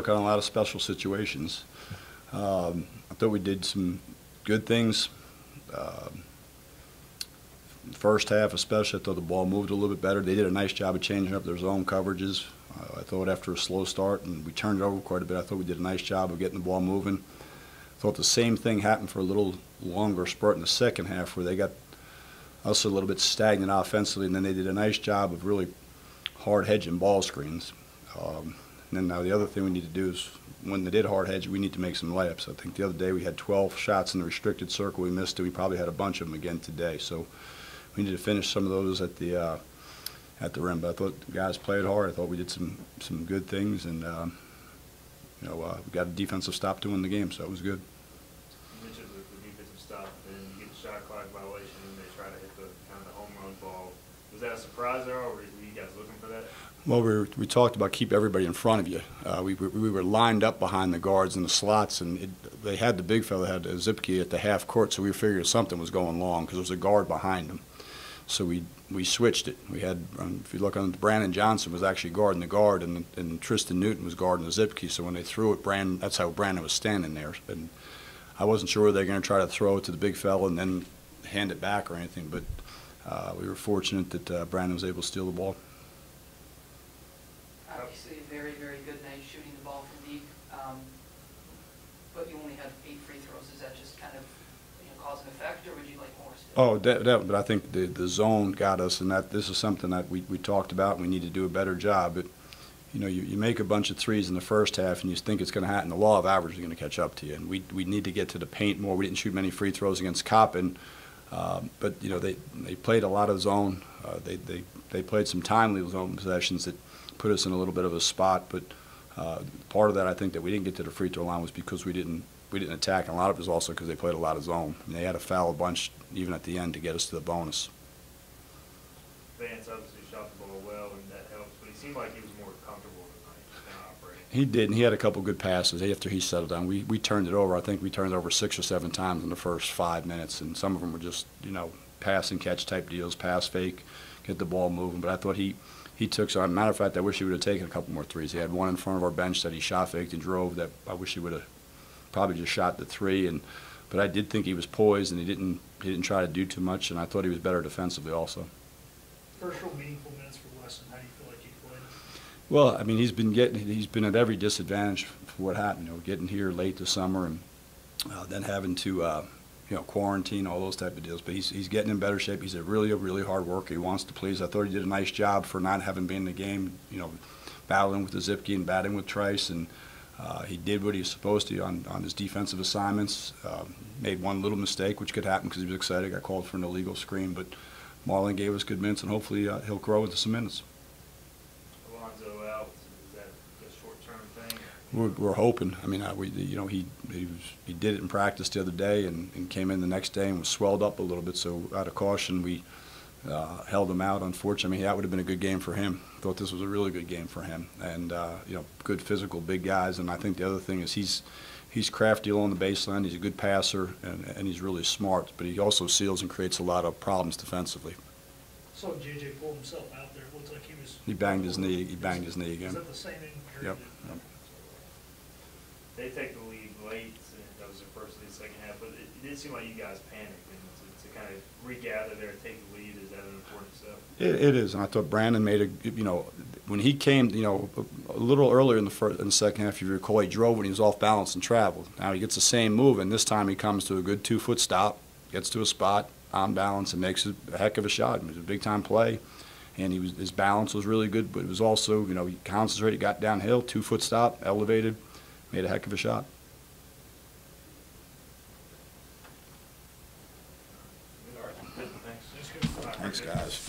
work on a lot of special situations. I thought we did some good things. First half especially, I thought the ball moved a little bit better. They did a nice job of changing up their zone coverages. I thought after a slow start, and we turned it over quite a bit, I thought we did a nice job of getting the ball moving. I thought the same thing happened for a little longer spurt in the second half where they got us a little bit stagnant offensively, and then they did a nice job of really hard hedging ball screens. And then now the other thing we need to do is when they did hard hedge, we need to make some layups. I think the other day we had 12 shots in the restricted circle. We missed it. We probably had a bunch of them again today. So we need to finish some of those at the rim. But I thought the guys played hard. I thought we did some good things, and we got a defensive stop to win the game, so it was good. You mentioned the defensive stop, and you get the shot clock violation, and they try to hit the kind of the home run ball. Was that a surprise there, or were you guys looking for that? Well, we talked about keep everybody in front of you. We were lined up behind the guards in the slots, and they had the big fella had a Zipke at the half court, so we figured something was going long because there was a guard behind him. So we switched it. We had, if you look on, Brandon Johnson was actually guarding the guard, and Tristan Newton was guarding the Zipke. So when they threw it, that's how Brandon was standing there. And I wasn't sure they were going to try to throw it to the big fella and then hand it back or anything, but we were fortunate that Brandon was able to steal the ball. Obviously, a very, very good night shooting the ball from deep, but you only had 8 free throws. Is that just kind of cause and effect, or would you like more still? But I think the zone got us, and that this is something that we talked about, and we need to do a better job. But you make a bunch of threes in the first half, and you think it's going to happen. The law of average is going to catch up to you, and we need to get to the paint more. We didn't shoot many free throws against Coppin, but they played a lot of zone. They played some timely zone possessions that put us in a little bit of a spot. But part of that, I think, that we didn't get to the free throw line was because we didn't attack, and a lot of it was also because they played a lot of zone. And they had to foul a bunch even at the end to get us to the bonus. Vance obviously shot the ball well, and that helps, but he seemed like he was more comfortable tonight, just kind of operating. He did, and he had a couple good passes after he settled down. We turned it over. I think we turned it over 6 or 7 times in the first 5 minutes, and some of them were just pass and catch type deals, pass fake, get the ball moving. But I thought he took some. As a matter of fact, I wish he would have taken a couple more threes. He had one in front of our bench that he shot faked and drove. That I wish he would have probably just shot the 3. But I did think he was poised, and he didn't try to do too much. And I thought he was better defensively also. First real meaningful minutes for Weston. How do you feel like he played? Well, I mean, he's been at every disadvantage for what happened. Getting here late this summer, and then having to quarantine, all those type of deals. But he's getting in better shape. He's a really hard worker. He wants to please. I thought he did a nice job for not having been in the game. Battling with the Zipke and batting with Trice, and he did what he was supposed to on his defensive assignments. Made one little mistake, which could happen because he was excited. Got called for an illegal screen, but Marlon gave us good minutes, and hopefully he'll grow into some minutes. Alonzo out, is that a short-term thing? We're hoping. I mean, he did it in practice the other day, and came in the next day and was swelled up a little bit. So out of caution, we held him out. Unfortunately, I mean, that would have been a good game for him. Thought this was a really good game for him, and good physical, big guys. And I think the other thing is he's crafty along the baseline. He's a good passer, and he's really smart. But he also seals and creates a lot of problems defensively. So JJ pulled himself out there. It looked like he was. He banged his knee. He banged his knee again. Is that the same injury? Yep. They take the lead late, and that was their first lead, second half. But it did seem like you guys panicked, and to kind of regather there and take the lead, is that an important step? It is, and I thought Brandon made when he came, a little earlier in the second half, if you recall, he drove when he was off balance and traveled. Now he gets the same move, and this time he comes to a good 2-foot stop, gets to a spot on balance, and makes a heck of a shot. It was a big-time play, and his balance was really good, but it was also, he concentrated, got downhill, 2-foot stop, elevated, made a heck of a shot. Thanks, guys.